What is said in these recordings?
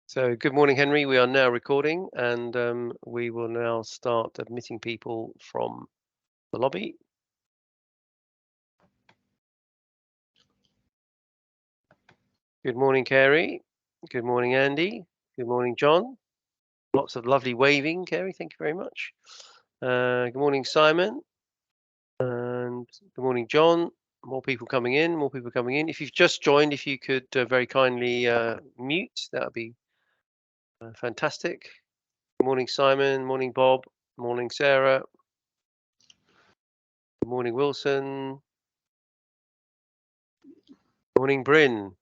So, good morning, Henry. We are now recording and we will now start admitting people from the lobby. Good morning, Kerry. Good morning, Andy. Good morning, John. Lots of lovely waving, Kerry. Thank you very much. Good morning, Simon. And good morning, John. More people coming in, more people coming in. If you've just joined, if you could very kindly mute, that would be fantastic. Good morning, Simon. Morning, Bob. Morning, Sarah. Good morning, Wilson. Morning, Bryn.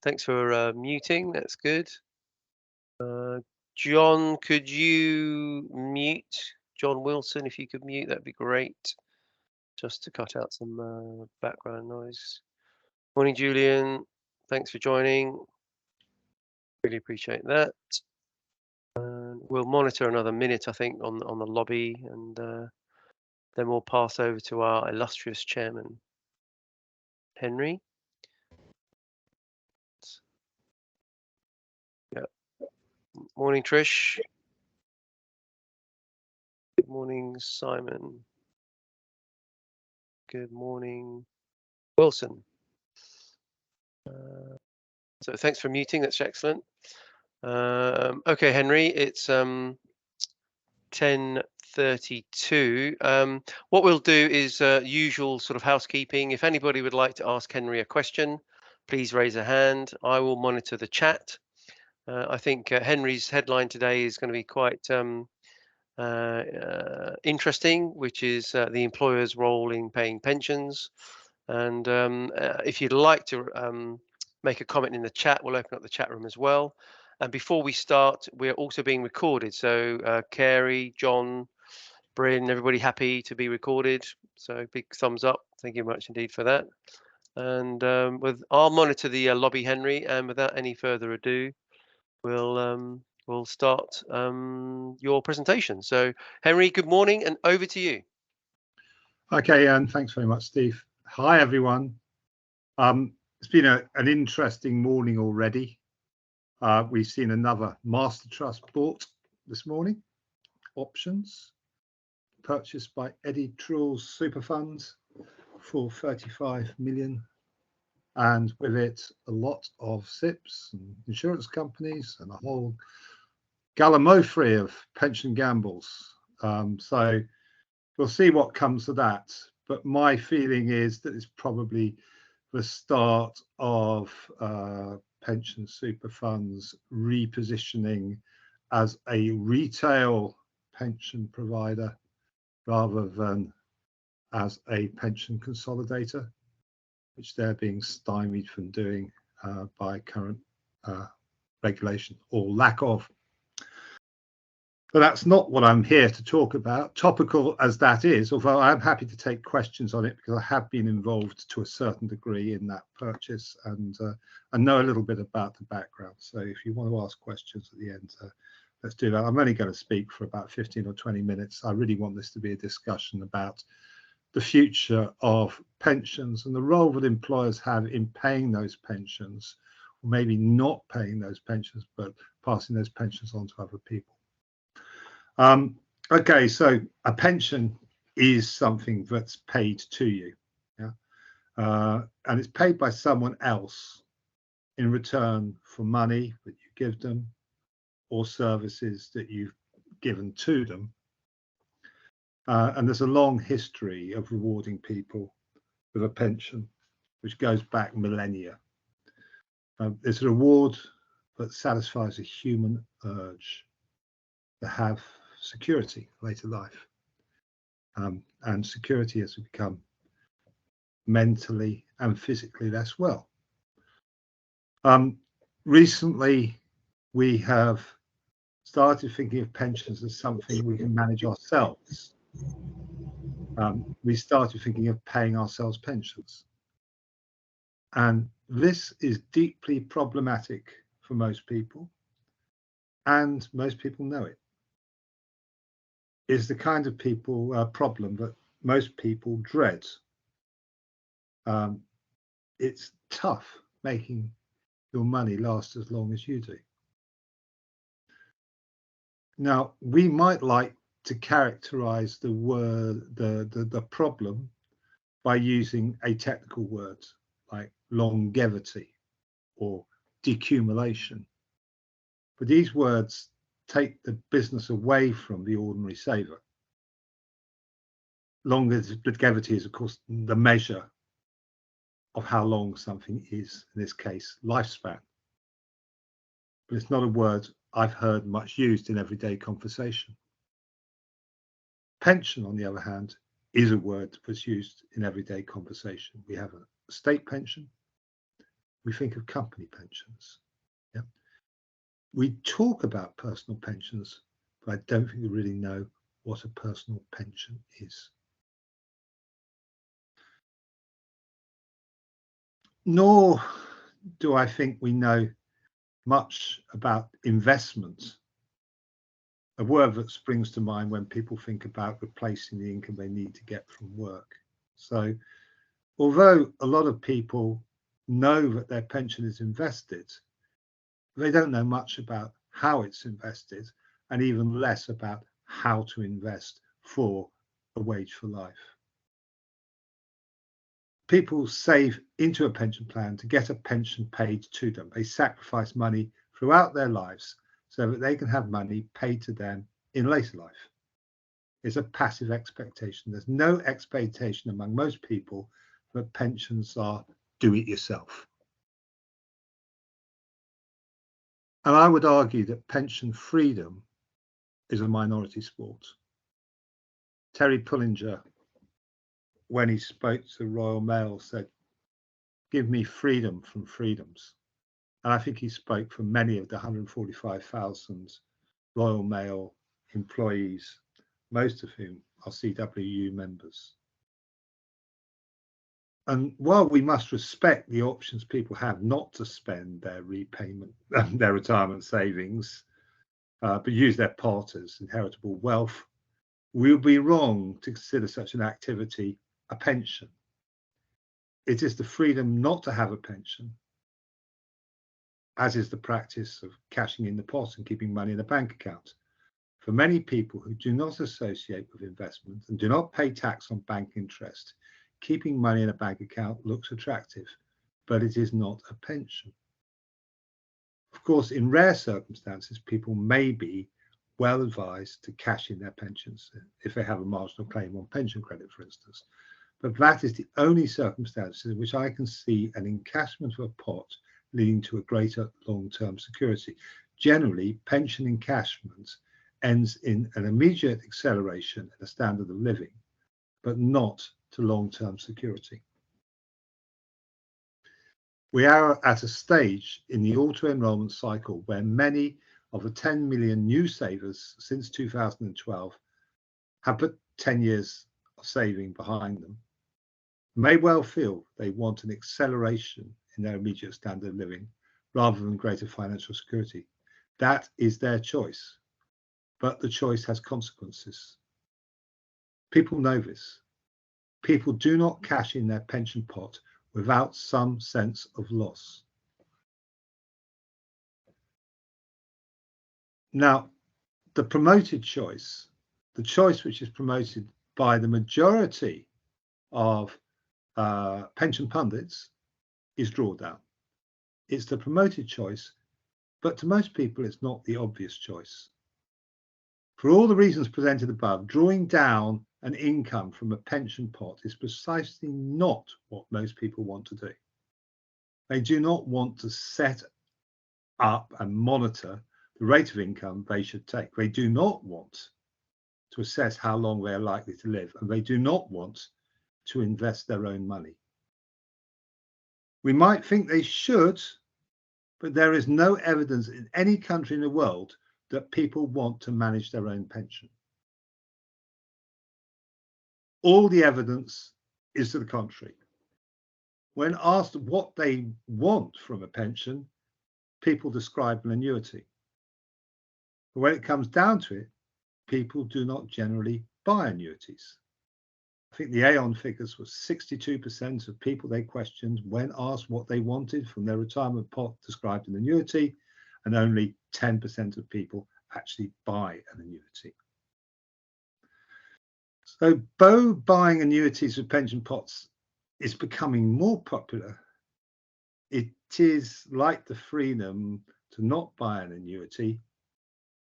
Thanks for muting. That's good. John, could you mute? John Wilson, if you could mute, that'd be great. Just to cut out some background noise. Morning, Julian. Thanks for joining. Really appreciate that. We'll monitor another minute, I think, on the lobby, and then we'll pass over to our illustrious chairman, Henry. Yeah. Morning, Trish. Good morning, Simon. Good morning, Wilson. So thanks for muting. That's excellent. Okay, Henry, it's 10:32. What we'll do is usual sort of housekeeping. If anybody would like to ask Henry a question, please raise a hand. I will monitor the chat. I think Henry's headline today is going to be quite interesting, which is the employer's role in paying pensions. And if you'd like to make a comment in the chat, we'll open up the chat room as well. And before we start, we're also being recorded. So Carey, John, Bryn, everybody happy to be recorded? So big thumbs up. Thank you much indeed for that. And I'll monitor the lobby, Henry. And without any further ado, we'll start your presentation. So Henry, good morning, and over to you. Okay, and thanks very much, Steve. Hi, everyone. It's been an interesting morning already. We've seen another Master Trust bought this morning, options, purchased by Eddie Truell's super funds for 35 million. And with it, a lot of SIPs and insurance companies and a whole gallimaufry of pension gambles. So we'll see what comes of that. But my feeling is that it's probably the start of pension super funds repositioning as a retail pension provider rather than as a pension consolidator, which they're being stymied from doing by current regulation or lack of. But that's not what I'm here to talk about, topical as that is, although I'm happy to take questions on it because I have been involved to a certain degree in that purchase and I know a little bit about the background. So if you want to ask questions at the end, let's do that. I'm only going to speak for about 15 or 20 minutes. I really want this to be a discussion about the future of pensions and the role that employers have in paying those pensions, or maybe not paying those pensions, but passing those pensions on to other people. Okay, so a pension is something that's paid to you, yeah, and it's paid by someone else in return for money that you give them or services that you've given to them. And there's a long history of rewarding people with a pension, which goes back millennia. It's a reward that satisfies a human urge to have security later life, and security has become mentally and physically less well. Recently, we have started thinking of pensions as something we can manage ourselves. We started thinking of paying ourselves pensions, and this is deeply problematic for most people, and most people know it. Is the kind of people problem that most people dread. It's tough making your money last as long as you do. Now, we might like to characterize the word, the problem by using a technical word like longevity or decumulation. But these words take the business away from the ordinary saver. Longevity is, of course, the measure of how long something is, in this case, lifespan. But it's not a word I've heard much used in everyday conversation. Pension, on the other hand, is a word that's used in everyday conversation. We have a state pension. We think of company pensions. Yeah. We talk about personal pensions, but I don't think we really know what a personal pension is. Nor do I think we know much about investment, a word that springs to mind when people think about replacing the income they need to get from work. So although a lot of people know that their pension is invested, they don't know much about how it's invested, and even less about how to invest for a wage for life. People save into a pension plan to get a pension paid to them. They sacrifice money throughout their lives so that they can have money paid to them in later life. It's a passive expectation. There's no expectation among most people that pensions are do it yourself. And I would argue that pension freedom is a minority sport. Terry Pullinger, when he spoke to Royal Mail, said, "Give me freedom from freedoms." And I think he spoke for many of the 145,000 Royal Mail employees, most of whom are CWU members. And while we must respect the options people have not to spend their repayment, their retirement savings, but use their part as inheritable wealth, we would be wrong to consider such an activity a pension. It is the freedom not to have a pension, as is the practice of cashing in the pot and keeping money in a bank account. For many people who do not associate with investment and do not pay tax on bank interest, keeping money in a bank account looks attractive, but it is not a pension. Of course, in rare circumstances, people may be well advised to cash in their pensions if they have a marginal claim on pension credit, for instance. But that is the only circumstances in which I can see an encashment of a pot leading to a greater long-term security. Generally, pension encashment ends in an immediate acceleration in the standard of living, but not to long-term security. We are at a stage in the auto-enrollment cycle where many of the 10 million new savers since 2012 have put 10 years of saving behind them, may well feel they want an acceleration in their immediate standard of living rather than greater financial security. That is their choice, but the choice has consequences. People know this. People do not cash in their pension pot without some sense of loss. Now, the promoted choice, the choice which is promoted by the majority of pension pundits, is drawdown. It's the promoted choice, but to most people, it's not the obvious choice. For all the reasons presented above, drawing down an income from a pension pot is precisely not what most people want to do. They do not want to set up and monitor the rate of income they should take. They do not want to assess how long they are likely to live, and they do not want to invest their own money. We might think they should, but there is no evidence in any country in the world that people want to manage their own pension. All the evidence is to the contrary. When asked what they want from a pension, people describe an annuity. But when it comes down to it, people do not generally buy annuities. I think the Aon figures were 62% of people they questioned when asked what they wanted from their retirement pot described an annuity, and only 10% of people actually buy an annuity. So buying annuities with pension pots is becoming more popular. It is, like the freedom to not buy an annuity,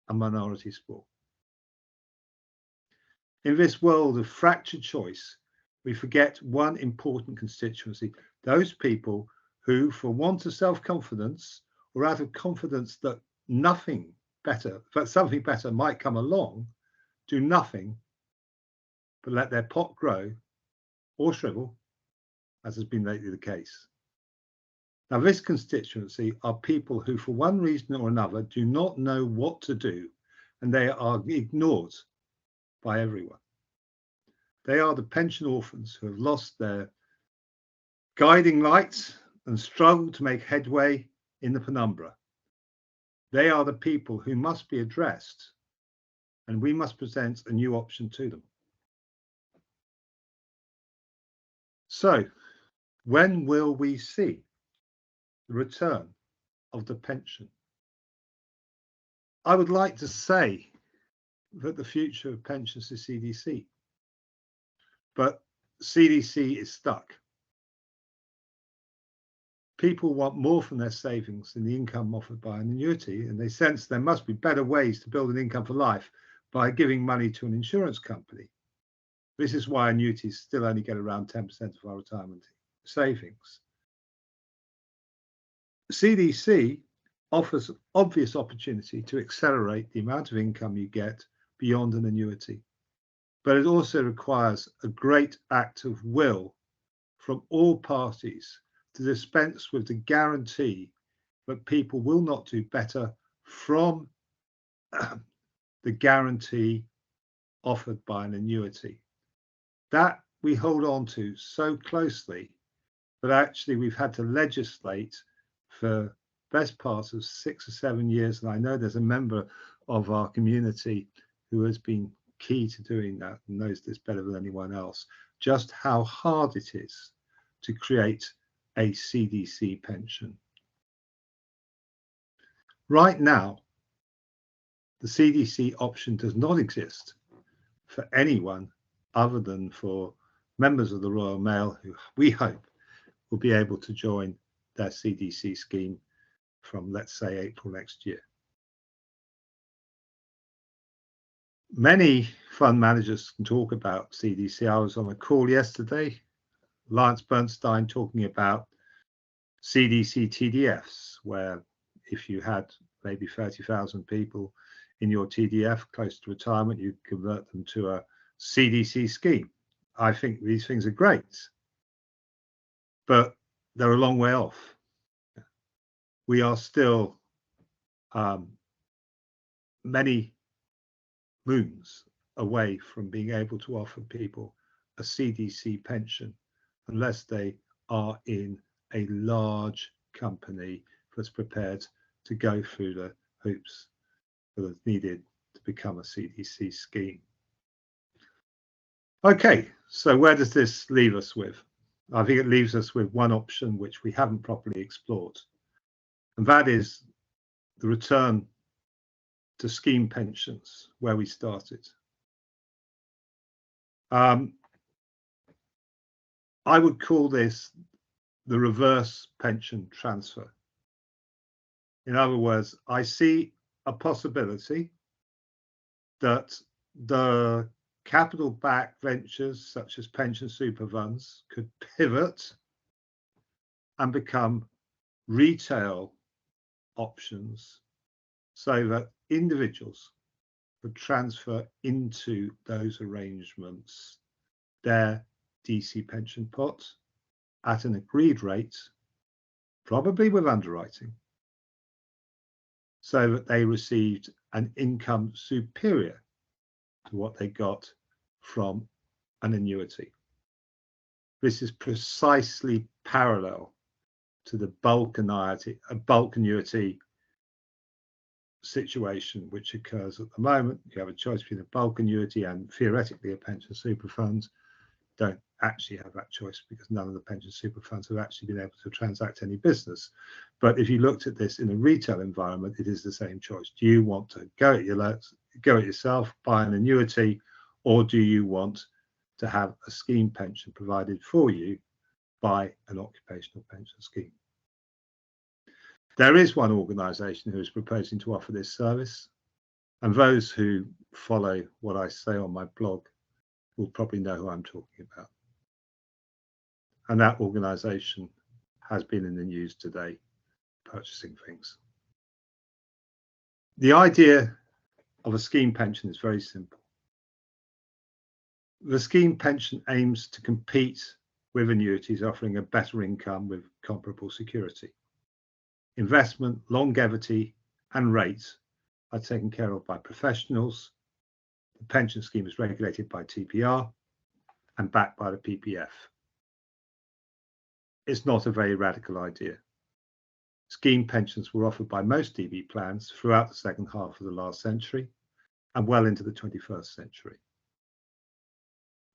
a minority sport. In this world of fractured choice, we forget one important constituency: those people who, for want of self-confidence or out of confidence that something better might come along, do nothing but let their pot grow or shrivel, as has been lately the case. Now, this constituency are people who, for one reason or another, do not know what to do, and they are ignored by everyone. They are the pension orphans who have lost their guiding lights and struggle to make headway in the penumbra. They are the people who must be addressed, and we must present a new option to them. So, when will we see the return of the pension? I would like to say that the future of pensions is CDC, but CDC is stuck. People want more from their savings than the income offered by an annuity, and they sense there must be better ways to build an income for life by giving money to an insurance company. This is why annuities still only get around 10% of our retirement savings. CDC offers an obvious opportunity to accelerate the amount of income you get beyond an annuity, but it also requires a great act of will from all parties to dispense with the guarantee that people will not do better from the guarantee offered by an annuity. That we hold on to so closely that actually we've had to legislate for best part of 6 or 7 years, and I know there's a member of our community who has been key to doing that and knows this better than anyone else, just how hard it is to create a CDC pension. Right now, the CDC option does not exist for anyone other than for members of the Royal Mail who we hope will be able to join their CDC scheme from, let's say, April next year. Many fund managers can talk about CDC. I was on a call yesterday, Lance Bernstein talking about CDC TDFs, where if you had maybe 30,000 people in your TDF close to retirement, you convert them to a CDC scheme. I think these things are great, but they're a long way off. We are still many moons away from being able to offer people a CDC pension unless they are in a large company that's prepared to go through the hoops that are needed to become a CDC scheme. Okay, so where does this leave us with? I think it leaves us with one option which we haven't properly explored, and that is the return to scheme pensions where we started. I would call this the reverse pension transfer. In other words, I see a possibility that the capital-backed ventures such as pension super funds could pivot and become retail options so that individuals would transfer into those arrangements their DC pension pot at an agreed rate, probably with underwriting, so that they received an income superior to what they got from an annuity. This is precisely parallel to the bulk annuity situation which occurs at the moment. You have a choice between a bulk annuity and theoretically a pension super fund. don't actually have that choice because none of the pension super funds have actually been able to transact any business. But if you looked at this in a retail environment, it is the same choice. Do you want to go it yourself, buy an annuity, or do you want to have a scheme pension provided for you by an occupational pension scheme? There is one organisation who is proposing to offer this service, and those who follow what I say on my blog will probably know who I'm talking about. And that organisation has been in the news today, purchasing things. The idea of a scheme pension is very simple. The scheme pension aims to compete with annuities offering a better income with comparable security. Investment, longevity, and rates are taken care of by professionals. The pension scheme is regulated by TPR and backed by the PPF. It's not a very radical idea. Scheme pensions were offered by most DB plans throughout the second half of the last century and well into the 21st century.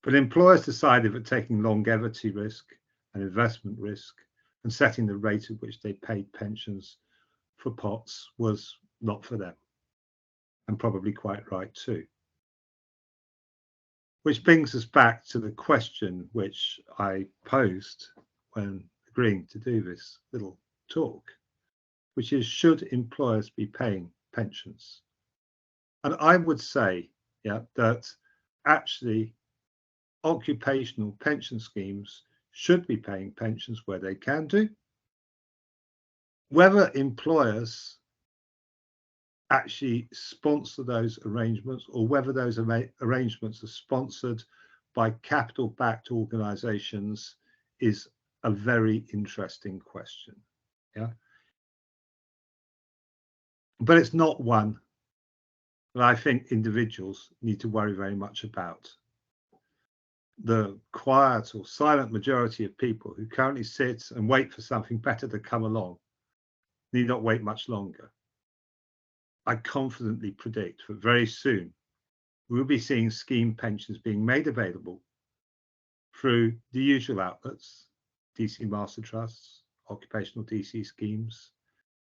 But employers decided that taking longevity risk and investment risk and setting the rate at which they paid pensions for pots was not for them, and probably quite right too. Which brings us back to the question which I posed when agreeing to do this little talk, which is, should employers be paying pensions? And I would say, that actually occupational pension schemes should be paying pensions where they can do. Whether employers actually sponsor those arrangements or whether those arrangements are sponsored by capital-backed organisations is a very interesting question. But it's not one that I think individuals need to worry very much about. The quiet or silent majority of people who currently sit and wait for something better to come along need not wait much longer. I confidently predict that very soon we'll be seeing scheme pensions being made available through the usual outlets, DC Master Trusts, occupational DC schemes,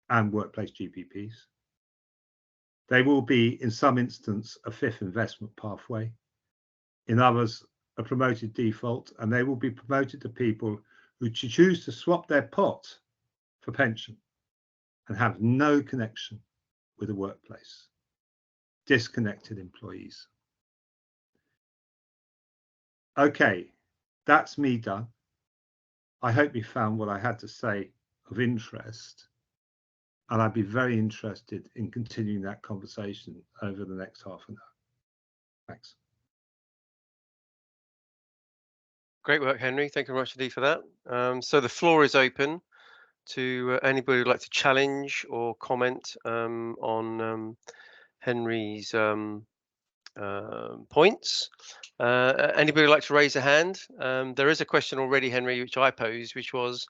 and workplace GPPs. They will be, in some instances, a fifth investment pathway. In others, a promoted default, and they will be promoted to people who choose to swap their pot for pension and have no connection with the workplace. Disconnected employees. Okay, that's me done. I hope you found what I had to say of interest, and I'd be very interested in continuing that conversation over the next half an hour. Thanks. Great work, Henry. Thank you very much indeed for that. So the floor is open to anybody who'd like to challenge or comment on Henry's points. Anybody who'd like to raise a hand? There is a question already, Henry, which I posed, which was,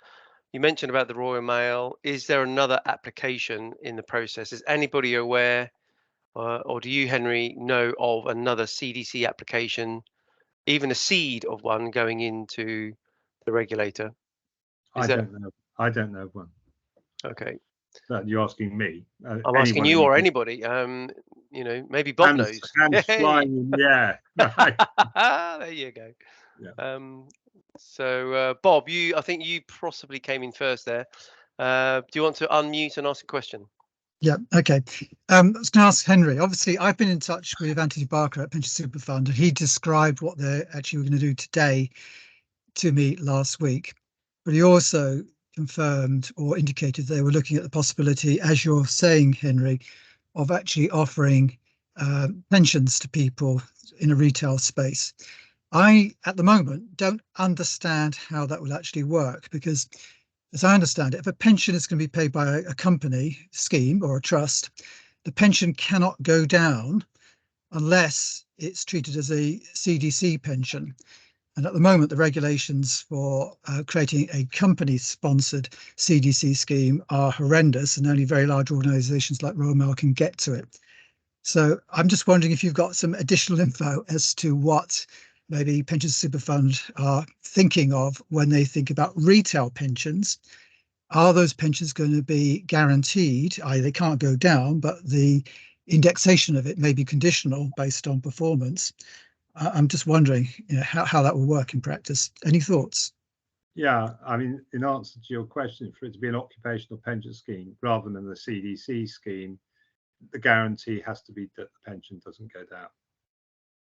you mentioned about the Royal Mail. Is there another application in the process? Is anybody aware, or do you, Henry, know of another CDC application, even a seed of one going into the regulator? I don't know one. Okay. You're asking me. I'm asking you or anybody. Maybe Bob knows. Hands flying in the air. There you go. Yeah. So Bob, I think you possibly came in first there. Do you want to unmute and ask a question? Yeah, okay. I was going to ask Henry. Obviously, I've been in touch with Anthony Barker at Pension Super Fund, and he described what they're actually going to do today to me last week. But he also confirmed or indicated they were looking at the possibility, as you're saying, Henry, of actually offering pensions to people in a retail space. I, at the moment, don't understand how that will actually work, because as I understand it, if a pension is going to be paid by a company scheme or a trust, the pension cannot go down unless it's treated as a CDC pension. And at the moment, the regulations for creating a company-sponsored CDC scheme are horrendous, and only very large organisations like Royal Mail can get to it. So I'm just wondering if you've got some additional info as to what maybe pension super fund are thinking of when they think about retail pensions. Are those pensions going to be guaranteed? They can't go down, but the indexation of it may be conditional based on performance. I'm just wondering, how that will work in practice. Any thoughts? Yeah, I mean, in answer to your question, for it to be an occupational pension scheme rather than the CDC scheme, the guarantee has to be that the pension doesn't go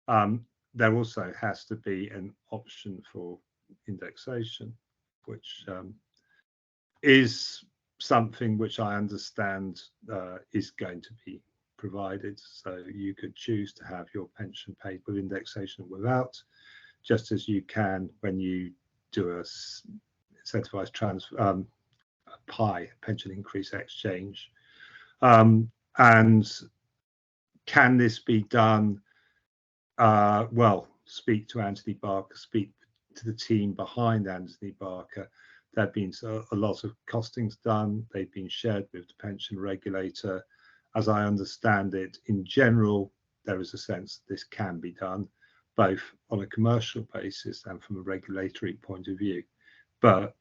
down. There also has to be an option for indexation, which is something which I understand is going to be provided. So you could choose to have your pension paid with indexation or without, just as you can when you do a incentivized transfer, PI, pension increase exchange. And can this be done? Well, speak to Anthony Barker, speak to the team behind Anthony Barker. There have been a lot of costings done. They've been shared with the pension regulator. As I understand it, in general, there is a sense that this can be done, both on a commercial basis and from a regulatory point of view. But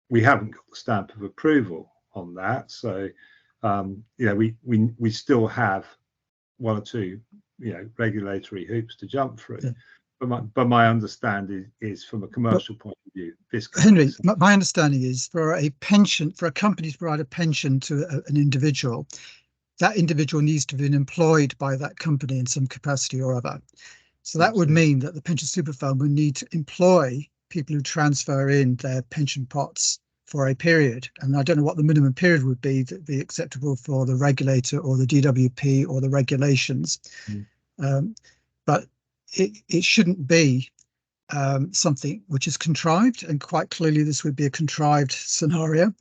we haven't got the stamp of approval on that. So, we still have one or two, regulatory hoops to jump through. Yeah. But my understanding is from a commercial point of view, this. Henry, my understanding is for a company to provide a pension to an individual, that individual needs to have been employed by that company in some capacity or other. So that would mean that the pension super fund would need to employ people who transfer in their pension pots for a period. And I don't know what the minimum period would be that be acceptable for the regulator or the DWP or the regulations. But it shouldn't be something which is contrived, and quite clearly this would be a contrived scenario.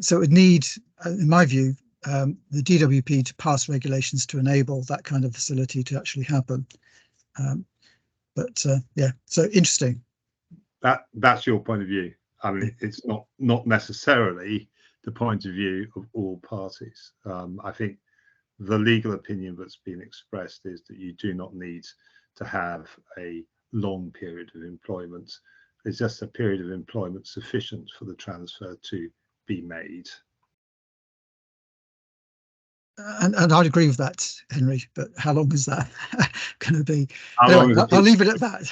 So it would need, in my view, the DWP to pass regulations to enable that kind of facility to actually happen. Yeah, so interesting. That's your point of view. I mean, it's not necessarily the point of view of all parties. I think the legal opinion that's been expressed is that you do not need to have a long period of employment. It's just a period of employment sufficient for the transfer to be made. And I'd agree with that, Henry, but how long is that going to be? Anyway, I'll leave it at that.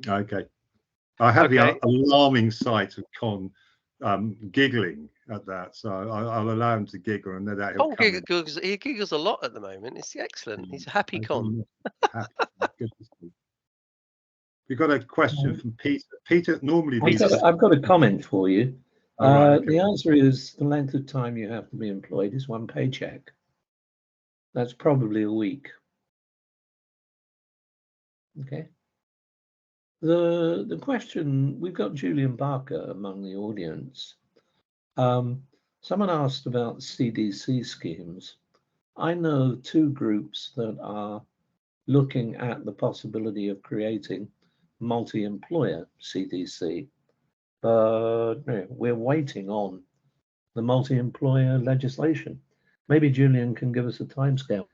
Okay. I have the alarming sight of Con giggling at that, so I'll allow him to giggle, and then that he'll come. He giggles a lot at the moment. It's excellent. He's a happy Con. We've got a question from Peter. Peter, normally I've got a comment for you. Right, okay. The answer is the length of time you have to be employed is one paycheck. That's probably a week. Okay. The question, we've got Julian Barker among the audience. Someone asked about CDC schemes. I know two groups that are looking at the possibility of creating multi-employer CDC. But we're waiting on the multi-employer legislation. Maybe Julian can give us a timescale.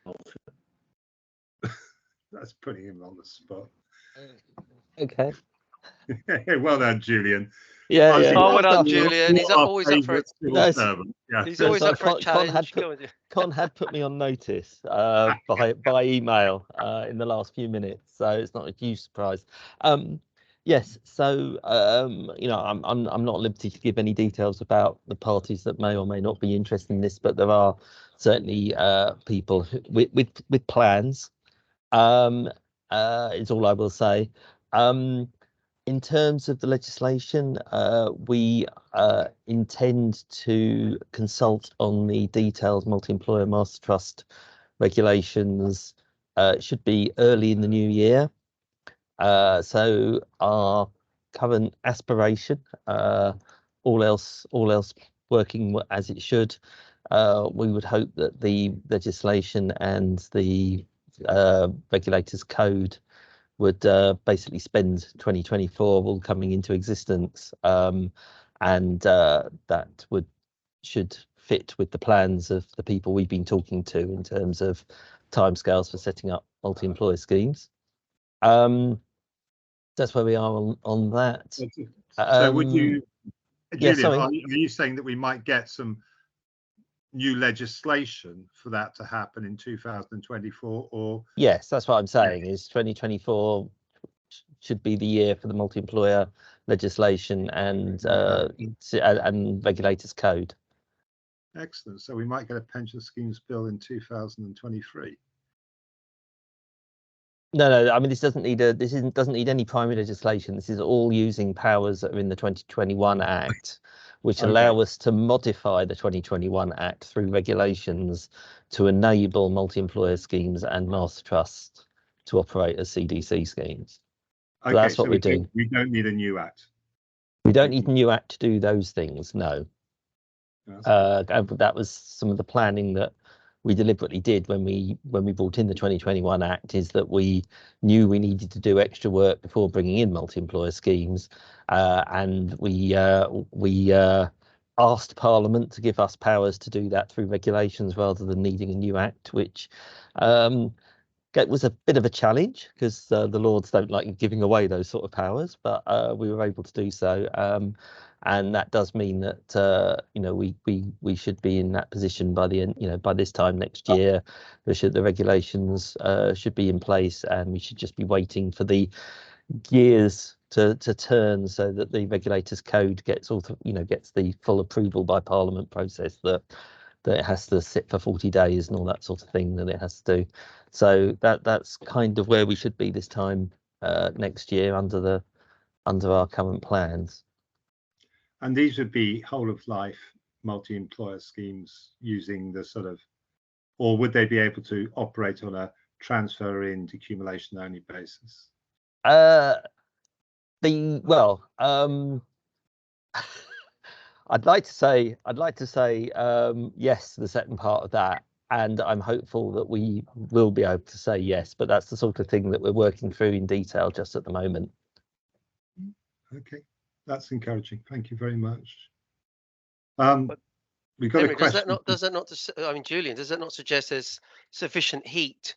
That's putting him on the spot. Okay. Well done, Julian. Yeah. Oh, well done, Julian. He's always up for it. Yeah. He's always up for a challenge. Con had put me on notice by email in the last few minutes, so it's not a huge surprise. Yes, so I'm not at liberty to give any details about the parties that may or may not be interested in this, but there are certainly people with plans. Is all I will say. In terms of the legislation, we intend to consult on the detailed multi-employer master trust regulations. It should be early in the new year. So our current aspiration, all else working as it should, we would hope that the legislation and the regulators code would basically spend 2024 all coming into existence, and that should fit with the plans of the people we've been talking to in terms of timescales for setting up multi-employer schemes. That's where we are on that. So would you, Yeah, Julian, sorry. are you saying that we might get some new legislation for that to happen in 2024, or? Yes, that's what I'm saying, is 2024 should be the year for the multi-employer legislation and regulators code. Excellent. So we might get a pension schemes bill in 2023. No. I mean, doesn't need any primary legislation. This is all using powers that are in the 2021 Act, which allow us to modify the 2021 Act through regulations to enable multi-employer schemes and master trusts to operate as CDC schemes. So that's what we're doing. We don't need a new act. We don't need a new act to do those things, no. That was some of the planning that we deliberately did when we brought in the 2021 Act, is that we knew we needed to do extra work before bringing in multi-employer schemes, and we asked Parliament to give us powers to do that through regulations rather than needing a new act, which it was a bit of a challenge because the Lords don't like giving away those sort of powers, but we were able to do so. And that does mean that we should be in that position by the end, by this time next year. The regulations should be in place, and we should just be waiting for the gears to turn so that the regulators code gets gets the full approval by Parliament process that it has to sit for 40 days and all that sort of thing that it has to do. So that's kind of where we should be this time next year under our current plans. And these would be whole of life multi-employer schemes using the sort of, or would they be able to operate on a transfer in decumulation only basis? I'd like to say yes to the second part of that, and I'm hopeful that we will be able to say yes, but that's the sort of thing that we're working through in detail just at the moment. Okay, that's encouraging. Thank you very much. We've got Henry, a question. Julian, does that not suggest there's sufficient heat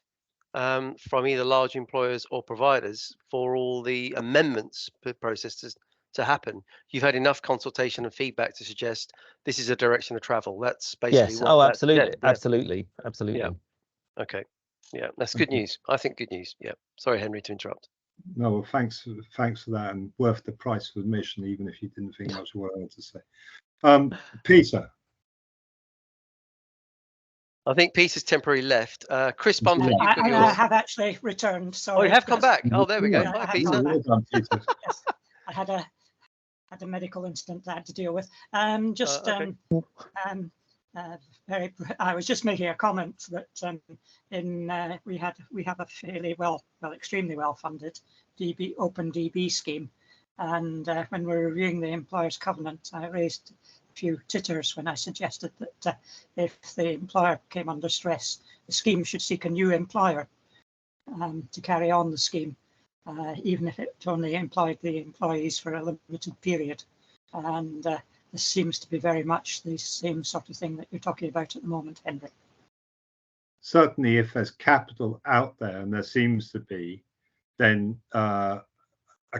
from either large employers or providers for all the amendments processes to happen? You've had enough consultation and feedback to suggest this is a direction of travel. That's basically yes. Absolutely. Yeah. Okay. Yeah, that's good news. I think good news. Yeah. Sorry, Henry, to interrupt. No, well, thanks for that, and worth the price of admission, even if you didn't think much of what I had to say. Peter. I think Peter's temporarily left. Chris Bumford, I have actually returned. So you have come back. Oh, there we go. Hi, Peter. Well done, Peter. Yes, I had a medical incident that I had to deal with. I was just making a comment that we have a extremely well funded open DB scheme, and when we're reviewing the employer's covenant, I raised a few titters when I suggested that if the employer came under stress, the scheme should seek a new employer to carry on the scheme, even if it only employed the employees for a limited period. And this seems to be very much the same sort of thing that you're talking about at the moment, Henry. Certainly, if there's capital out there, and there seems to be, then a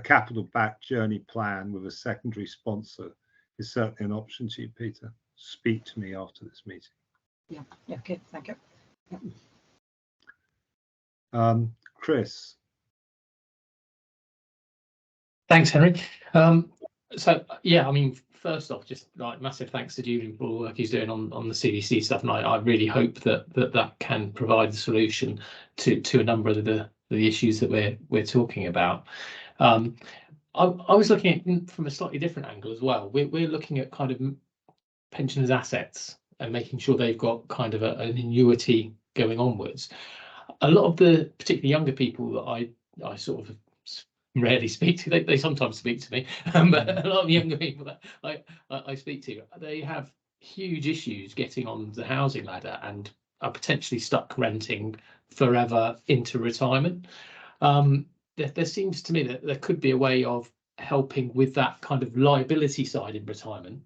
capital-backed journey plan with a secondary sponsor is certainly an option to you, Peter. Speak to me after this meeting. Yeah, okay, thank you. Yeah. Chris. Thanks, Henry. So yeah, I mean, first off, just like massive thanks to Julian for all the work he's doing on the CDC stuff, and I really hope that can provide the solution to a number of the issues that we're talking about. I was looking at it from a slightly different angle as well. We're looking at kind of pensioners' assets and making sure they've got kind of an annuity going onwards. A lot of the particularly younger people that I sort of rarely speak to, they sometimes speak to me, but a lot of younger people that I speak to, they have huge issues getting on the housing ladder and are potentially stuck renting forever into retirement. There seems to me that there could be a way of helping with that kind of liability side in retirement.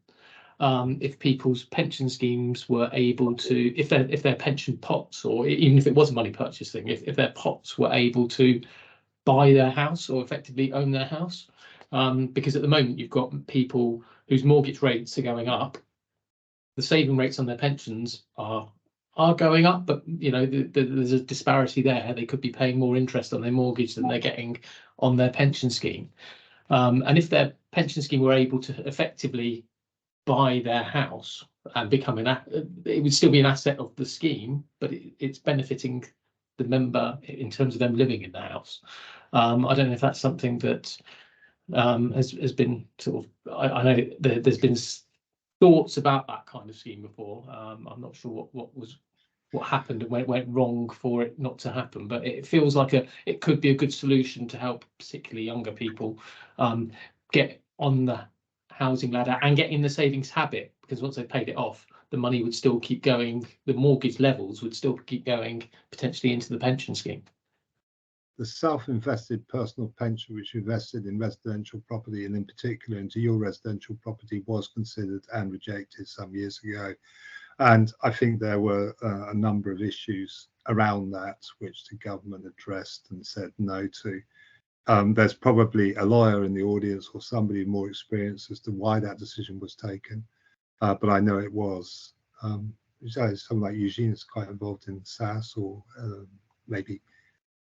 If people's pension schemes were able to, if their pension pots, or even if it was a money purchase thing, if their pots were able to buy their house or effectively own their house. Because at the moment you've got people whose mortgage rates are going up, the saving rates on their pensions are going up, but you know there's a disparity there. They could be paying more interest on their mortgage than they're getting on their pension scheme. And if their pension scheme were able to effectively buy their house and become it would still be an asset of the scheme, but it's benefiting the member in terms of them living in the house. I don't know if that's something that has been sort of, I know there's been thoughts about that kind of scheme before. I'm not sure what happened and went wrong for it not to happen, but it feels like it could be a good solution to help particularly younger people get on the housing ladder and get in the savings habit, because once they paid it off, the money would still keep going, the mortgage levels would still keep going potentially into the pension scheme. The self-invested personal pension, which invested in residential property and in particular into your residential property, was considered and rejected some years ago. And I think there were a number of issues around that which the government addressed and said no to. There's probably a lawyer in the audience or somebody more experienced as to why that decision was taken, but I know it was. Someone like Eugene is quite involved in SAS, or maybe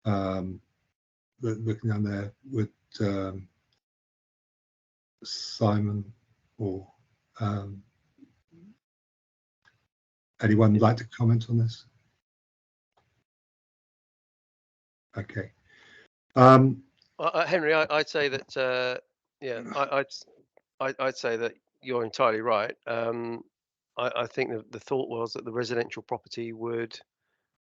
looking down there with Simon, or anyone would like to comment on this? Okay. Henry, I'd say that yeah, I'd say that you're entirely right. I think the thought was that the residential property would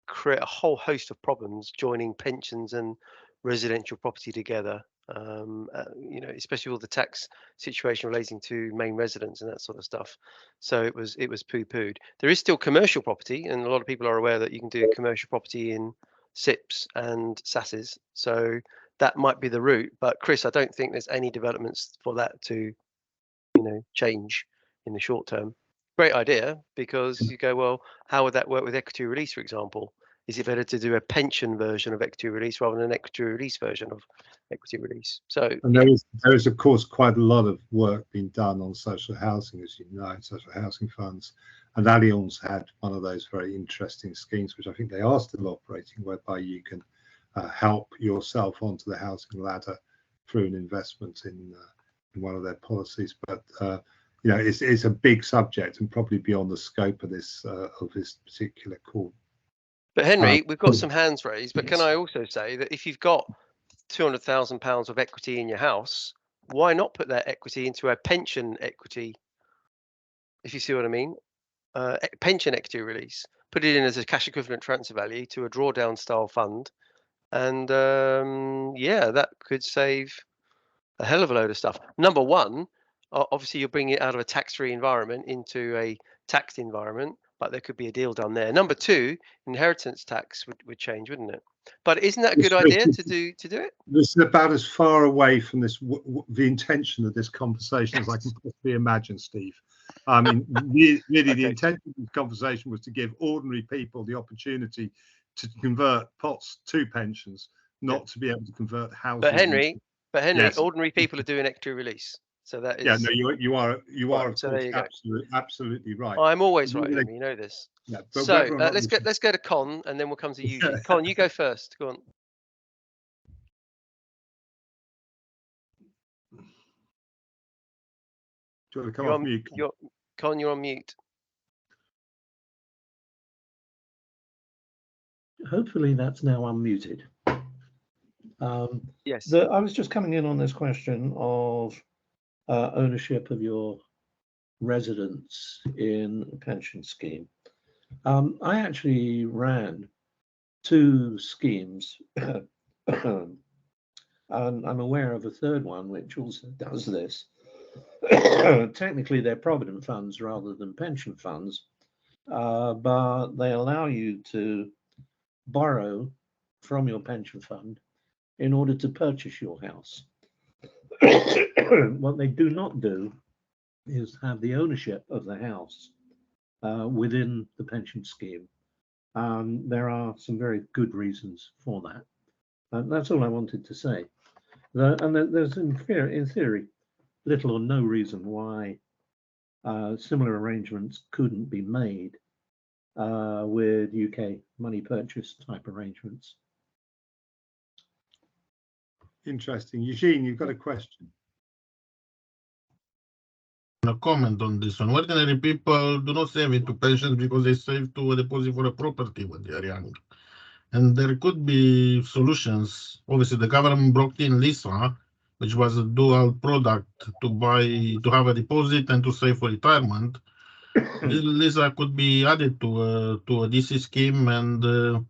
create a whole host of problems joining pensions and residential property together. You know, especially all the tax situation relating to main residence and that sort of stuff. So it was poo-pooed. There is still commercial property, and a lot of people are aware that you can do commercial property in SIPs and SASs. So that might be the route. But Chris, I don't think there's any developments for that to, you know, change in the short term. Great idea, because you go, well, how would that work with equity release, for example? Is it better to do a pension version of equity release rather than an equity release version of equity release? So, and there is of course quite a lot of work being done on social housing, as you know, social housing funds. And Allianz had one of those very interesting schemes, which I think they are still operating, whereby you can help yourself onto the housing ladder through an investment in one of their policies. But you know, it's a big subject and probably beyond the scope of this particular call. But Henry, we've got some hands raised. But can I also say that if you've got £200,000 of equity in your house, why not put that equity into a pension equity? If you see what I mean, pension equity release. Put it in as a cash equivalent transfer value to a drawdown style fund, and yeah, that could save a hell of a load of stuff. Number one, obviously you're bringing it out of a tax-free environment into a taxed environment, but there could be a deal done there. Number two, inheritance tax would change, wouldn't it? But isn't that a good idea to do it? This is about as far away from this the intention of this conversation as I can possibly imagine, Steve. I mean, really, okay. The intention of this conversation was to give ordinary people the opportunity to convert pots to pensions, not to be able to convert houses. But Henry, yes. Ordinary people are doing equity release. So that is, yeah, no, you are of so course absolutely right. I'm always right, Henry, you know this. Yeah, but so let's go to Con, and then we'll come to Eugene. Con, you go first. Go on. Do you want to come off mute? Con, you're on mute. Hopefully that's now unmuted. Yes. I was just coming in on this question of ownership of your residence in a pension scheme. I actually ran 2 schemes, and I'm aware of a third one which also does this. Technically, they're provident funds rather than pension funds, but they allow you to borrow from your pension fund in order to purchase your house. What they do not do is have the ownership of the house within the pension scheme. There are some very good reasons for that. That's all I wanted to say. There's in theory little or no reason why similar arrangements couldn't be made with UK money purchase type arrangements. Interesting. Eugene, you've got a question. A comment on this one. Ordinary people do not save into pensions because they save to a deposit for a property when they are young. And there could be solutions. Obviously, the government brought in LISA, which was a dual product to have a deposit and to save for retirement. LISA could be added to a DC scheme, and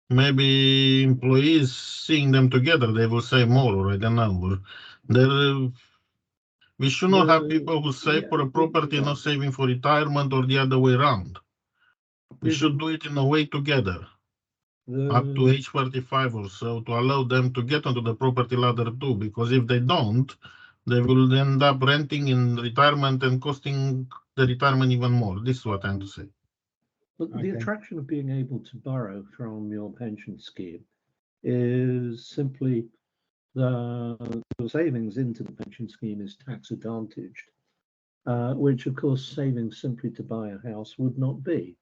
maybe employees seeing them together, they will save more, or I don't know. We should not have people who save for a property and not saving for retirement, or the other way around. We should do it in a way together, up to age 45 or so, to allow them to get onto the property ladder too, because if they don't, they will end up renting in retirement and costing the retirement even more. This is what I'm to say. But the attraction of being able to borrow from your pension scheme is simply the savings into the pension scheme is tax advantaged, which of course savings simply to buy a house would not be.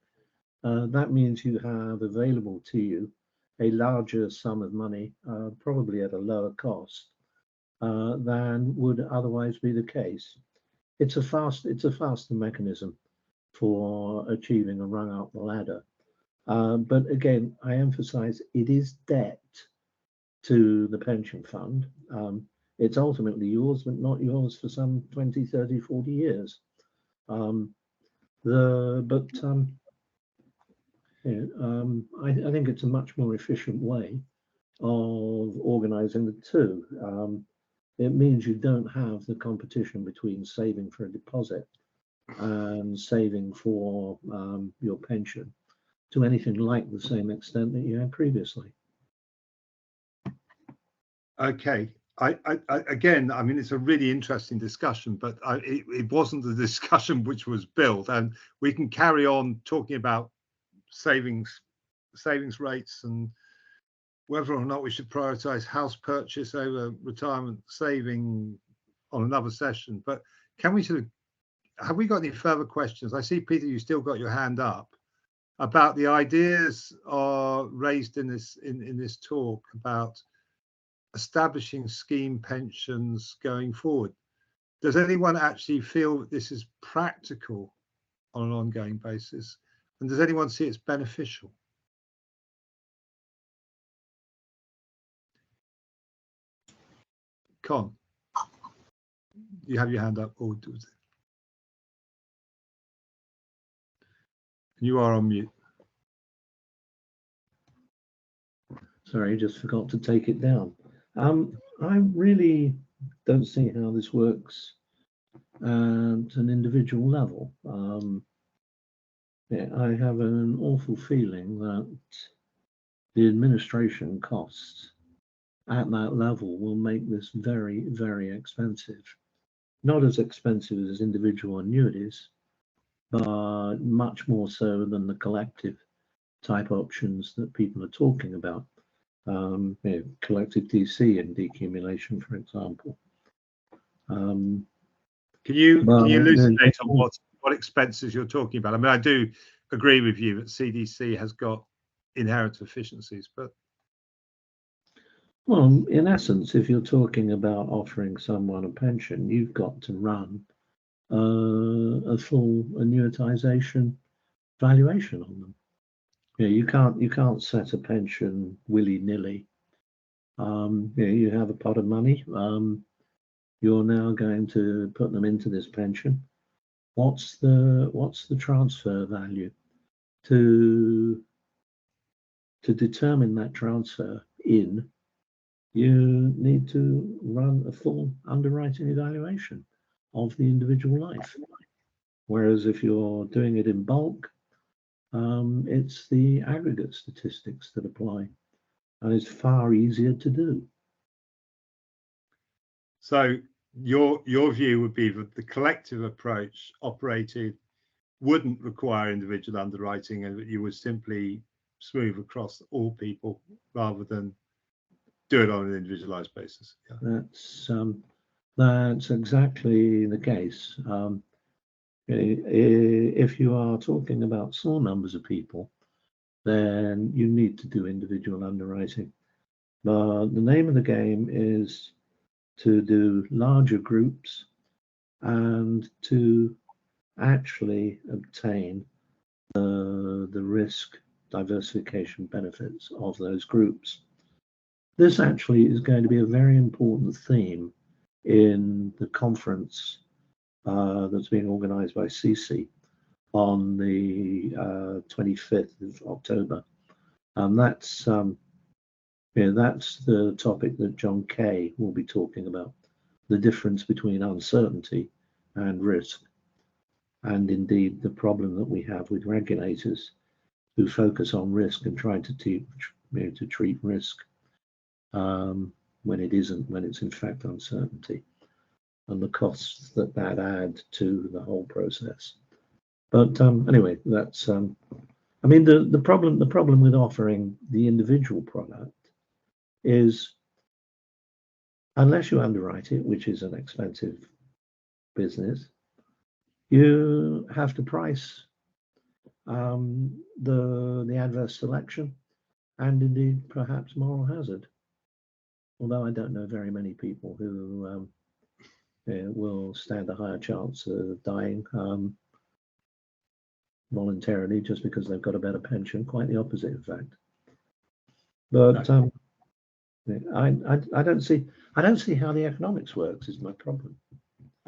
That means you have available to you a larger sum of money, probably at a lower cost than would otherwise be the case. It's a faster mechanism for achieving a rung up the ladder. But again, I emphasize it is debt to the pension fund. It's ultimately yours, but not yours for some 20, 30, 40 years. I think it's a much more efficient way of organizing the two. It means you don't have the competition between saving for a deposit and saving for your pension to anything like the same extent that you had previously. Okay. Again, I mean, it's a really interesting discussion, but it wasn't the discussion which was built, and we can carry on talking about savings rates and whether or not we should prioritize house purchase over retirement saving on another session. But can we have we got any further questions? I see, Peter, you still got your hand up about the ideas raised in this talk about establishing scheme pensions going forward. Does anyone actually feel that this is practical on an ongoing basis? And does anyone see it's beneficial? Con, you have your hand up. Or you are on mute. Sorry, just forgot to take it down. I really don't see how this works at an individual level. I have an awful feeling that the administration costs at that level will make this very, very expensive. Not as expensive as individual annuities, but much more so than the collective type options that people are talking about. Collective DC and decumulation, for example. Can you elucidate on what expenses you're talking about? I mean, I do agree with you that CDC has got inherent efficiencies, but well, in essence, if you're talking about offering someone a pension, you've got to run a full annuitization valuation on them. You can't set a pension willy-nilly. You have a pot of money. You're now going to put them into this pension. What's the transfer value? To determine that transfer in, you need to run a full underwriting evaluation of the individual life. Whereas if you're doing it in bulk, it's the aggregate statistics that apply, and it's far easier to do. So your view would be that the collective approach operated wouldn't require individual underwriting, and that you would simply smooth across all people rather than do it on an individualized basis. Yeah. That's exactly the case. If you are talking about small numbers of people, then you need to do individual underwriting. But the name of the game is to do larger groups and to actually obtain the risk diversification benefits of those groups. This actually is going to be a very important theme in the conference that's being organized by CC on the 25th of October. And that's the topic that John Kay will be talking about, the difference between uncertainty and risk, and indeed the problem that we have with regulators who focus on risk and try to treat risk when it isn't, when it's in fact uncertainty, and the costs that add to the whole process. But anyway, that's I mean, the problem with offering the individual product is, unless you underwrite it, which is an expensive business, you have to price the adverse selection and indeed perhaps moral hazard. Although I don't know very many people who will stand a higher chance of dying voluntarily just because they've got a better pension. Quite the opposite, in fact. But I don't see how the economics works. Is my problem.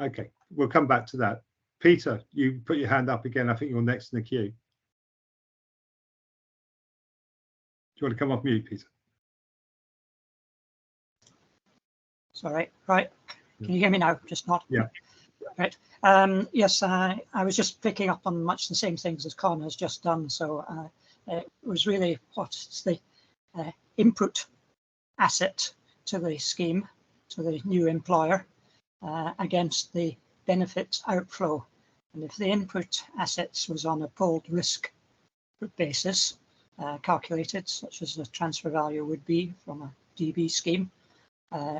Okay, we'll come back to that. Peter, you put your hand up again. I think you're next in the queue. Do you want to come off mute, Peter? Sorry, right. Can you hear me now? Just not. Yeah. Right. Yes, I was just picking up on much the same things as Con has just done. So it was really what's the input asset to the scheme, to the new employer, against the benefits outflow. And if the input assets was on a pooled risk basis, calculated, such as the transfer value would be from a DB scheme,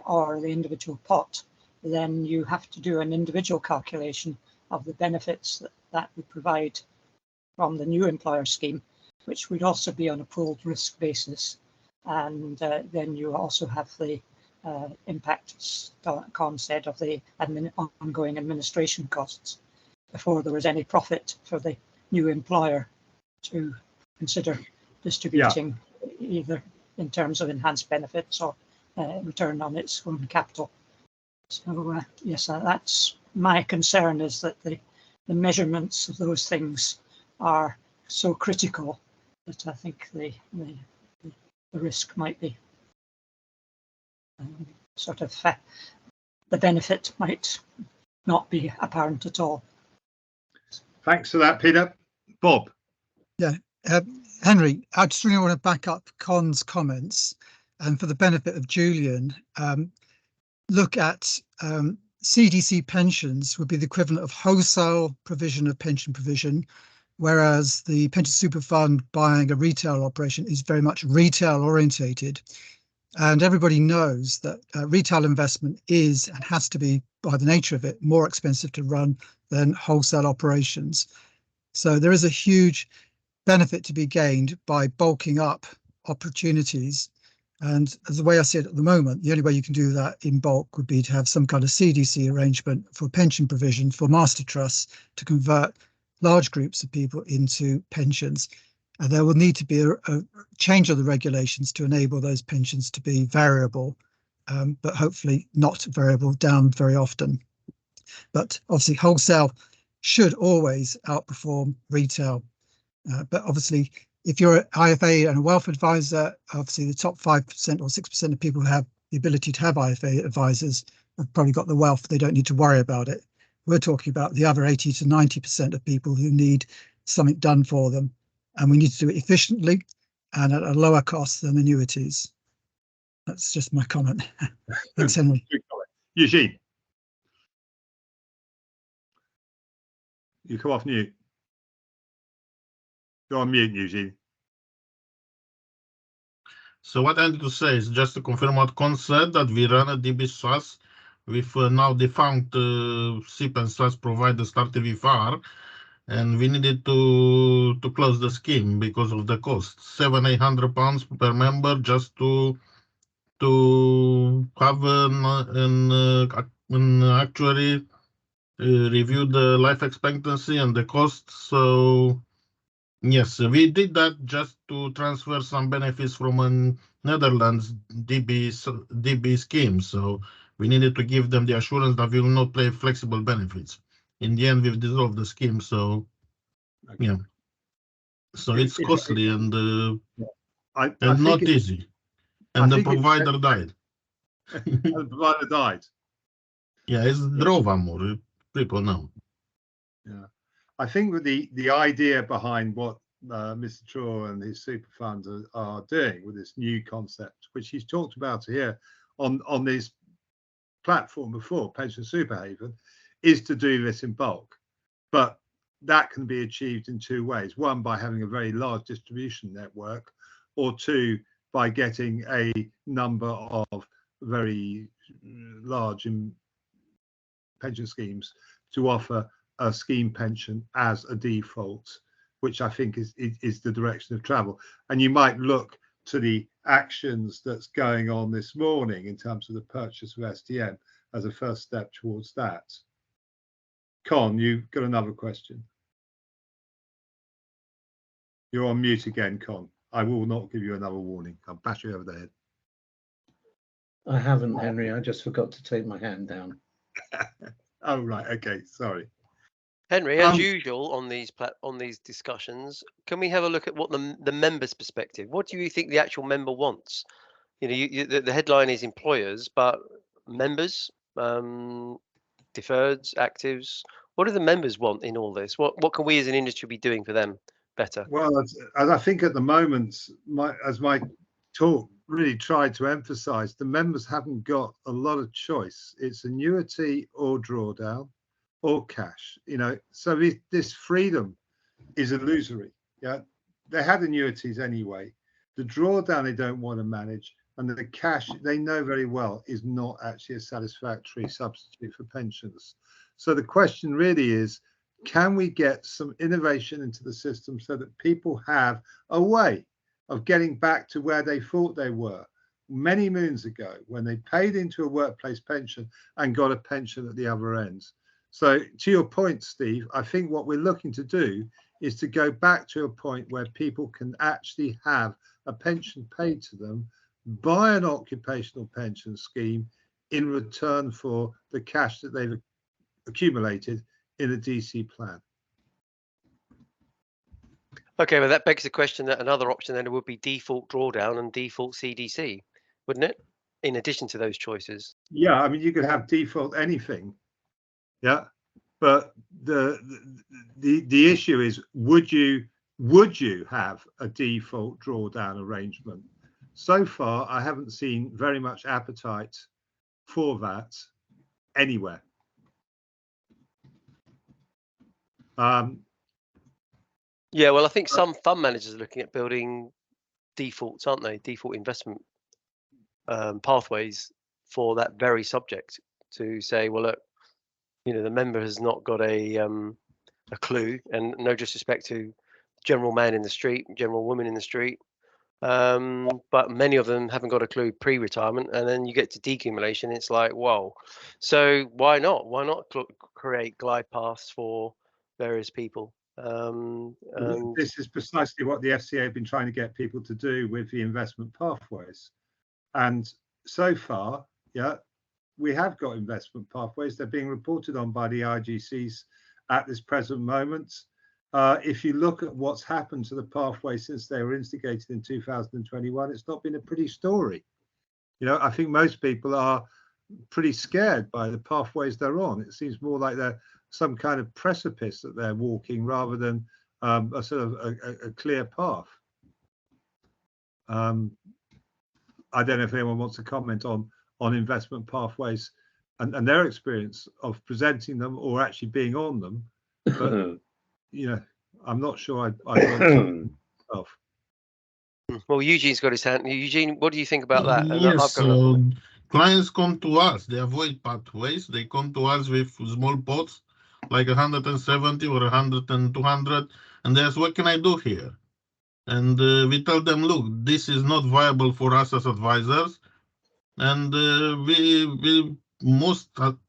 or the individual pot, then you have to do an individual calculation of the benefits that would provide from the new employer scheme, which would also be on a pooled risk basis. And then you also have the impact, as Con said, of the ongoing administration costs before there was any profit for the new employer to consider distributing, either in terms of enhanced benefits or return on its own capital. So yes, that's my concern, is that the measurements of those things are so critical that I think the risk might be sort of the benefit might not be apparent at all. Thanks for that, Peter. Bob. Yeah, Henry, I just really want to back up Con's comments, and for the benefit of Julian, look at CDC pensions would be the equivalent of wholesale provision of pension provision, whereas the pension super fund buying a retail operation is very much retail orientated. And everybody knows that retail investment is and has to be, by the nature of it, more expensive to run than wholesale operations. So there is a huge benefit to be gained by bulking up opportunities. And as the way I see it at the moment, the only way you can do that in bulk would be to have some kind of CDC arrangement for pension provision for master trusts to convert large groups of people into pensions. And there will need to be a change of the regulations to enable those pensions to be variable, but hopefully not variable down very often. But obviously wholesale should always outperform retail. But obviously, if you're an IFA and a wealth advisor, obviously the top 5% or 6% of people who have the ability to have IFA advisors have probably got the wealth. They don't need to worry about it. We're talking about the other 80 to 90% of people who need something done for them. And we need to do it efficiently and at a lower cost than annuities. That's just my comment. Thanks, Henry. Eugene. You come off mute. Go on mute, Eugene. So what I need to say is just to confirm what Con said, that we run a DB SAS with now defunct SIP and SAS provider StarTVFR, and we needed to close the scheme because of the cost, £700-800 per member, just to have an actuary review the life expectancy and the cost. So yes, we did that just to transfer some benefits from a Netherlands DB scheme. So we needed to give them the assurance that we will not pay flexible benefits. In the end, we've dissolved the scheme. So yeah, so it's costly and not easy. And the provider died. The provider died. Yeah, it's Drovamur. People know. Yeah, I think that the idea behind what Mr. Traw and his super funds are doing with this new concept, which he's talked about here on this platform before, Pension Superhaven, is to do this in bulk. But that can be achieved in two ways. One, by having a very large distribution network, or two, by getting a number of very large pension schemes to offer a scheme pension as a default, which I think is the direction of travel. And you might look to the actions that's going on this morning in terms of the purchase of STM as a first step towards that. Con, you've got another question. You're on mute again, Con. I will not give you another warning. I'll bash you over the head. I haven't, Henry. I just forgot to take my hand down. Oh, right. Okay. Sorry. Henry, as usual on these discussions, can we have a look at what the member's perspective? What do you think the actual member wants? You know, the headline is employers, but members, deferreds, actives. What do the members want in all this? What can we as an industry be doing for them better? Well, as I think at the moment, as my talk really tried to emphasize, the members haven't got a lot of choice. It's annuity or drawdown or cash, you know, so this freedom is illusory. Yeah, they had annuities anyway. The drawdown they don't want to manage, and the cash they know very well is not actually a satisfactory substitute for pensions. So the question really is, can we get some innovation into the system so that people have a way of getting back to where they thought they were many moons ago, when they paid into a workplace pension and got a pension at the other end? So to your point, Steve, I think what we're looking to do is to go back to a point where people can actually have a pension paid to them by an occupational pension scheme in return for the cash that they've accumulated in a DC plan. Okay, well, that begs the question that another option then would be default drawdown and default CDC, wouldn't it? In addition to those choices. Yeah, I mean, you could have default anything. Yeah, but the issue is, would you have a default drawdown arrangement? So far, I haven't seen very much appetite for that anywhere. Yeah, well, I think some fund managers are looking at building defaults, aren't they? Default investment pathways for that very subject, to say, well, look, you know, the member has not got a clue, and no disrespect to general man in the street, general woman in the street, but many of them haven't got a clue pre-retirement, and then you get to decumulation, it's like, whoa. So why not create glide paths for various people? This is precisely what the FCA have been trying to get people to do with the investment pathways, and so far, yeah, we have got investment pathways. They're being reported on by the IGCs at this present moment. If you look at what's happened to the pathway since they were instigated in 2021, it's not been a pretty story. You know, I think most people are pretty scared by the pathways they're on. It seems more like they're some kind of precipice that they're walking rather than a sort of a clear path. I don't know if anyone wants to comment on investment pathways and their experience of presenting them or actually being on them, but you know, I'm not sure I'd want to myself. Well, Eugene's got his hand. Eugene, what do you think about that? And Yes, I've got another. clients come to us. They avoid pathways. They come to us with small pots, like 170 or 100 and 200, and they ask, what can I do here? And we tell them, look, this is not viable for us as advisors. And we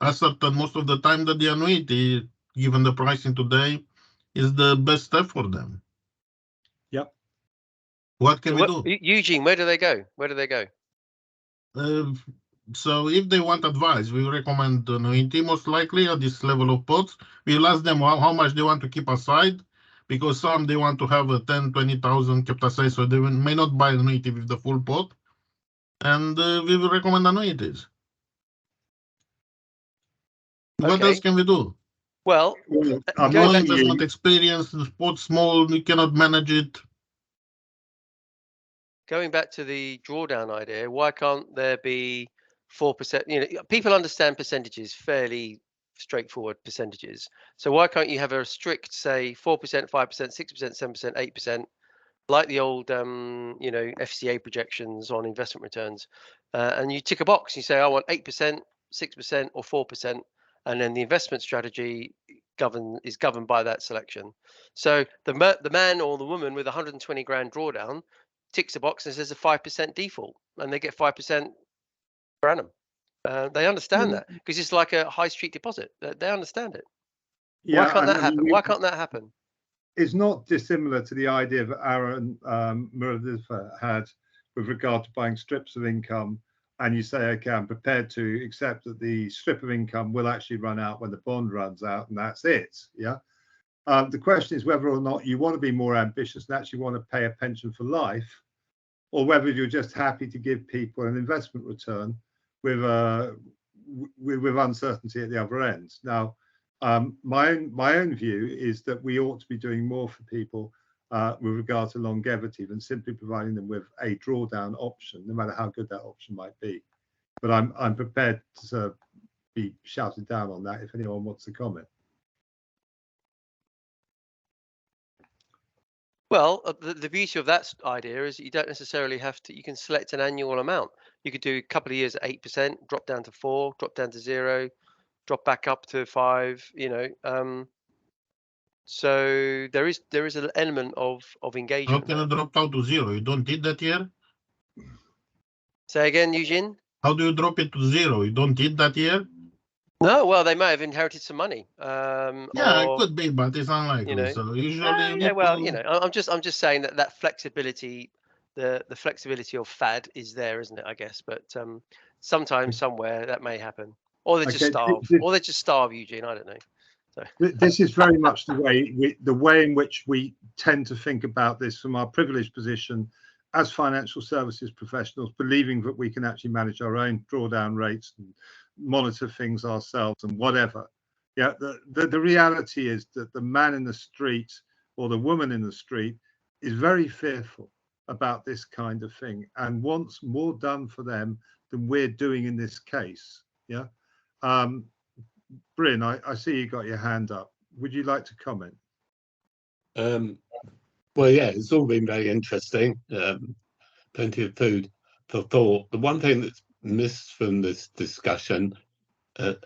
ascertain most of the time that the annuity, given the pricing today, is the best step for them. Yep. What can we do? Eugene, where do they go? Where do they go? So if they want advice, we recommend annuity most likely at this level of pots. We'll ask them how much they want to keep aside, because some they want to have a 10, 20,000 kept aside, so they may not buy annuity with the full pot. And we will recommend annuities. What else can we do? Well, no investment experience, the pot small, we cannot manage it. Going back to the drawdown idea, why can't there be 4%? You know, people understand percentages, fairly straightforward percentages. So why can't you have a strict, say, 4%, 5%, 6%, 7%, 8%, like the old, you know, FCA projections on investment returns, and you tick a box. You say, I want 8%, 6%, or 4%, and then the investment strategy is governed by that selection. So the man or the woman with 120 grand drawdown ticks a box and says a 5% default, and they get 5% per annum. They understand that because it's like a high street deposit. They understand it. Yeah, why can't that happen? Why can't that happen? It's not dissimilar to the idea that Aaron Muradova had with regard to buying strips of income, and you say, okay, I'm prepared to accept that the strip of income will actually run out when the bond runs out, and that's it. Yeah. The question is whether or not you want to be more ambitious and actually want to pay a pension for life, or whether you're just happy to give people an investment return with uncertainty at the other end. Now, my own view is that we ought to be doing more for people with regard to longevity than simply providing them with a drawdown option, no matter how good that option might be. But I'm prepared to be shouted down on that if anyone wants to comment. Well, the beauty of that idea is that you don't necessarily have to. You can select an annual amount. You could do a couple of years at 8%, drop down to 4, drop down to 0, drop back up to 5. You know, so there is an element of engagement. How can I drop down to 0? You don't need that year. Say again, Eugene. How do you drop it to 0? You don't need that year. No, well, they may have inherited some money. Yeah, it could be, but it's unlikely. You know, so usually, yeah. Well, you know, I'm just saying that flexibility, the flexibility of FAD is there, isn't it? I guess, but sometimes somewhere that may happen, or they just starve, or they just starve, Eugene. I don't know. So. This is very much the way in which we tend to think about this from our privileged position as financial services professionals, believing that we can actually manage our own drawdown rates and monitor things ourselves and whatever. Yeah, the reality is that the man in the street or the woman in the street is very fearful about this kind of thing and wants more done for them than we're doing in this case. Yeah. Bryn, I see you got your hand up. Would you like to comment? Well, yeah, it's all been very interesting. Plenty of food for thought. The one thing that's missed from this discussion, and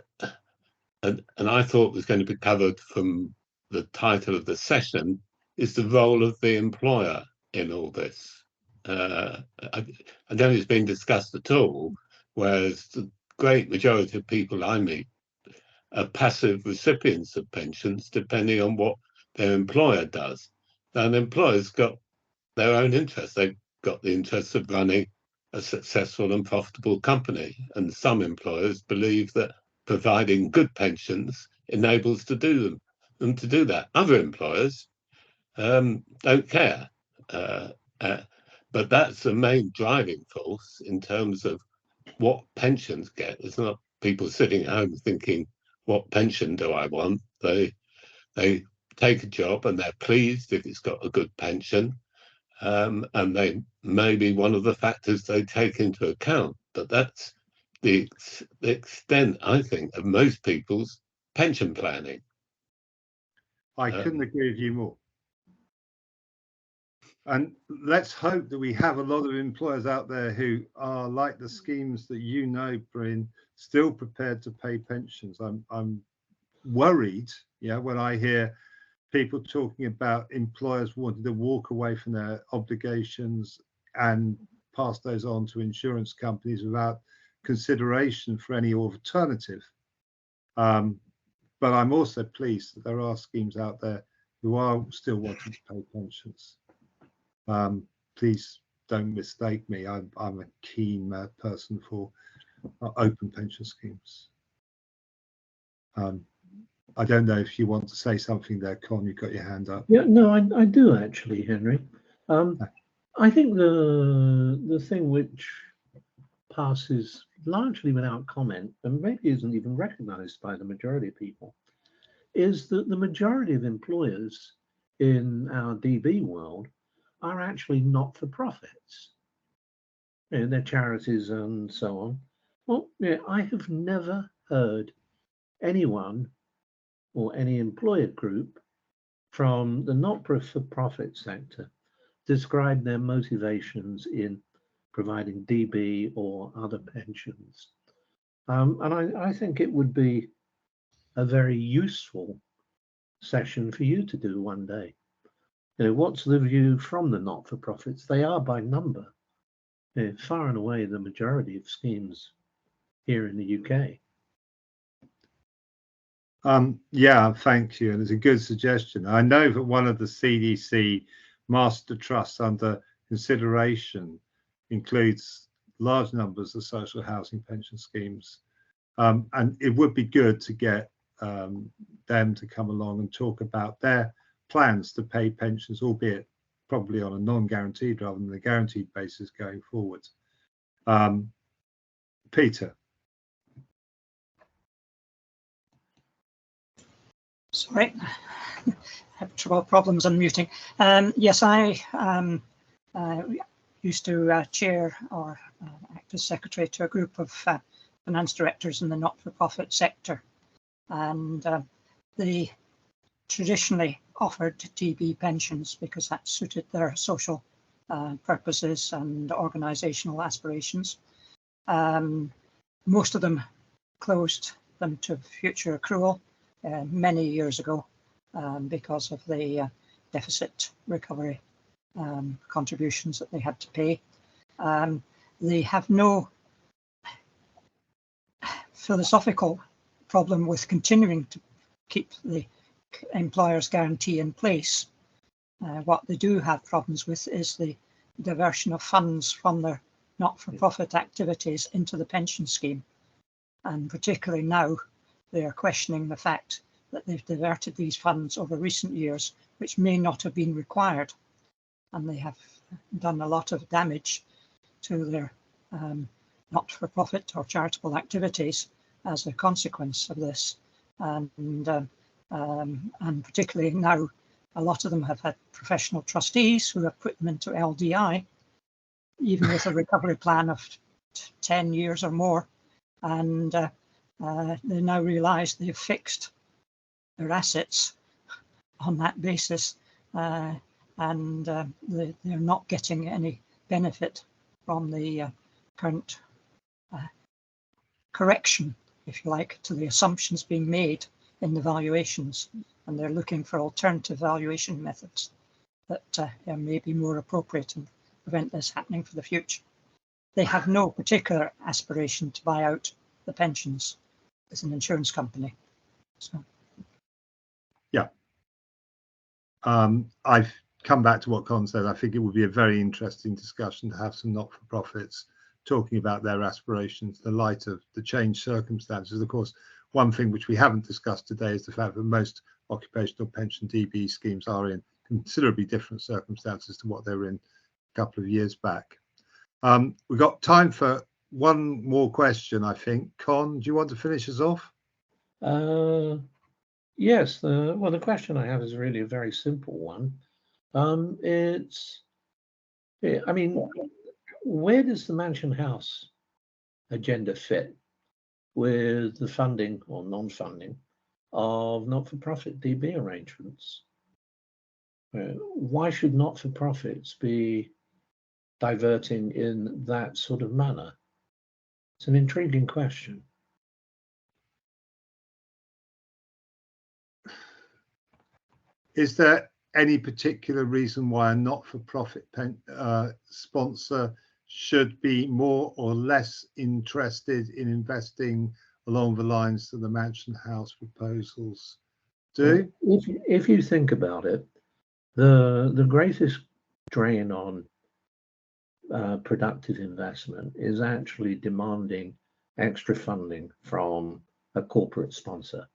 I thought was going to be covered from the title of the session, is the role of the employer in all this. I don't think it's been discussed at all, whereas the great majority of people I meet are passive recipients of pensions, depending on what their employer does. And employers got their own interests. They've got the interests of running a successful and profitable company. And some employers believe that providing good pensions enables them to do that. Other employers don't care. But that's the main driving force in terms of what pensions get. It's not people sitting at home thinking, what pension do I want? They take a job and they're pleased if it's got a good pension. And they may be one of the factors they take into account. But that's the extent, I think, of most people's pension planning. I couldn't agree with you more. And let's hope that we have a lot of employers out there who are like the schemes that you know, Bryn, still prepared to pay pensions. I'm worried, yeah, when I hear people talking about employers wanting to walk away from their obligations and pass those on to insurance companies without consideration for any alternative. But I'm also pleased that there are schemes out there who are still wanting to pay pensions. Please don't mistake me. I'm a keen person for open pension schemes. I don't know if you want to say something there, Con. You've got your hand up. Yeah, no, I do actually, Henry. I think the thing which passes largely without comment, and maybe isn't even recognised by the majority of people, is that the majority of employers in our DB world are actually not-for-profits. You know, they're charities and so on. Well, yeah, I have never heard anyone or any employer group from the not-for-profit sector describe their motivations in providing DB or other pensions. And I think it would be a very useful session for you to do one day. You know, what's the view from the not-for-profits? They are by number, you know, far and away the majority of schemes here in the UK. Yeah, thank you. And it's a good suggestion. I know that one of the CDC master trusts under consideration includes large numbers of social housing pension schemes. And it would be good to get them to come along and talk about their plans to pay pensions, albeit probably on a non-guaranteed rather than a guaranteed basis going forward. Peter. Sorry, I have problems unmuting. Yes, I used to chair or act as secretary to a group of finance directors in the not-for-profit sector, and they traditionally offered DB pensions because that suited their social purposes and organisational aspirations. Most of them closed them to future accrual many years ago because of the deficit recovery contributions that they had to pay. They have no philosophical problem with continuing to keep the employer's guarantee in place. What they do have problems with is the diversion of funds from their not-for-profit activities into the pension scheme. And particularly now, they are questioning the fact that they've diverted these funds over recent years, which may not have been required. And they have done a lot of damage to their not-for-profit or charitable activities as a consequence of this. And particularly now, a lot of them have had professional trustees who have put them into LDI, even with a recovery plan of 10 years or more. And they now realise they've fixed their assets on that basis, and they're not getting any benefit from the current correction, if you like, to the assumptions being made in the valuations, and they're looking for alternative valuation methods that may be more appropriate and prevent this happening for the future. They have no particular aspiration to buy out the pensions as an insurance company. So. Yeah. I've come back to what Con said. I think it would be a very interesting discussion to have some not-for-profits talking about their aspirations in the light of the changed circumstances. Of course, one thing which we haven't discussed today is the fact that most occupational pension DB schemes are in considerably different circumstances to what they were in a couple of years back. We've got time for one more question, I think. Con, do you want to finish us off? Yes, the question I have is really a very simple one. I mean, where does the Mansion House agenda fit with the funding or non-funding of not-for-profit DB arrangements? Why should not-for-profits be diverting in that sort of manner? It's an intriguing question. Is there any particular reason why a not-for-profit sponsor should be more or less interested in investing along the lines that the Mansion House proposals do? If you think about it, the greatest drain on productive investment is actually demanding extra funding from a corporate sponsor.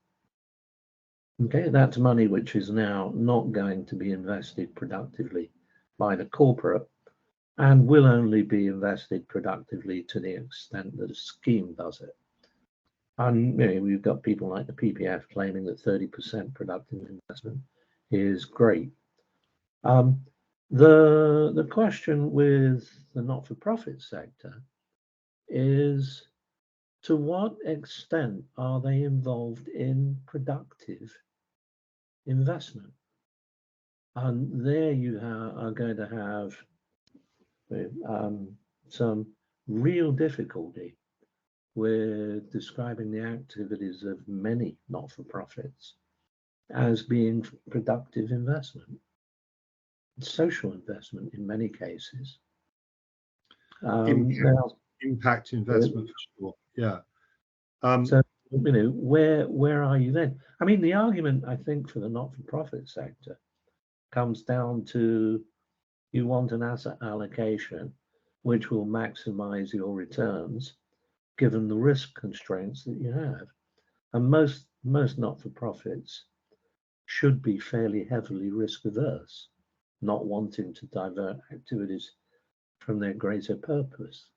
Okay, that's money which is now not going to be invested productively by the corporate and will only be invested productively to the extent that a scheme does it. And we've got people like the PPF claiming that 30% productive investment is great. The question with the not-for-profit sector is, to what extent are they involved in productive investment? And there you are going to have some real difficulty with describing the activities of many not-for-profits as being productive investment, social investment in many cases. Impact investment, for sure. Yeah. So where are you then? I mean, the argument I think for the not-for-profit sector comes down to, you want an asset allocation which will maximize your returns given the risk constraints that you have. And most not-for-profits should be fairly heavily risk averse, not wanting to divert activities from their greater purpose.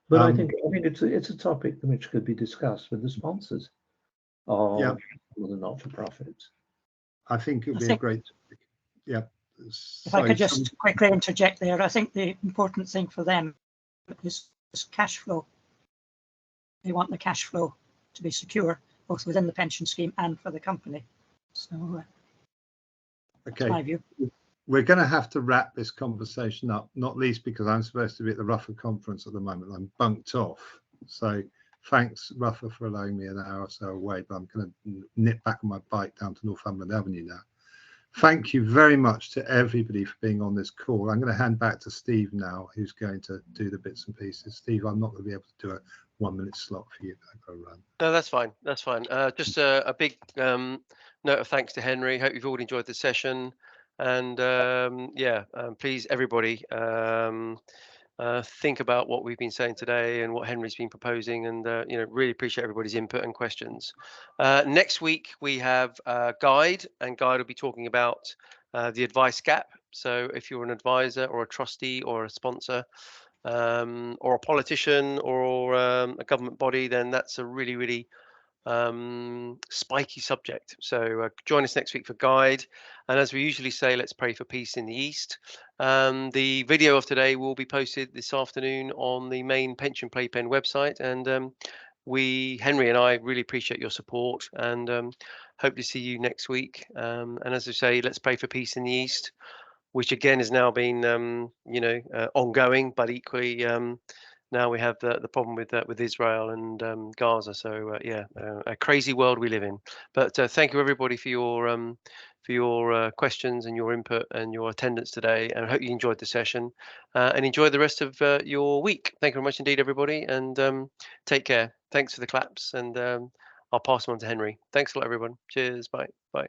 But I think it's a topic which could be discussed with the sponsors of the not-for-profits. I think it would be a great topic. Yeah. If I could just quickly interject there, I think the important thing for them is cash flow. They want the cash flow to be secure, both within the pension scheme and for the company. So that's my view. We're going to have to wrap this conversation up, not least because I'm supposed to be at the Ruffer conference at the moment. I'm bunked off. So thanks, Ruffer, for allowing me an hour or so away, but I'm going to nip back on my bike down to Northumberland Avenue now. Thank you very much to everybody for being on this call. I'm going to hand back to Steve now, who's going to do the bits and pieces. Steve, I'm not going to be able to do a 1 minute slot for you. No, that's fine. That's fine. Just a big note of thanks to Henry. Hope you've all enjoyed the session. And please, everybody, think about what we've been saying today and what Henry's been proposing, and really appreciate everybody's input and questions. Next week we have Guide, and Guide will be talking about the advice gap. So if you're an advisor or a trustee or a sponsor or a politician or a government body, then that's a really spiky subject. So join us next week for Guide, and as we usually say, let's pray for peace in the East. The video of today will be posted this afternoon on the main Pension Playpen website, and Henry and I really appreciate your support, and hope to see you next week. And as I say, let's pray for peace in the East, which again has now been ongoing, but equally now we have the problem with Israel and Gaza. So a crazy world we live in. But thank you everybody for your questions and your input and your attendance today. And I hope you enjoyed the session and enjoy the rest of your week. Thank you very much indeed, everybody, and take care. Thanks for the claps, and I'll pass them on to Henry. Thanks a lot, everyone. Cheers. Bye. Bye.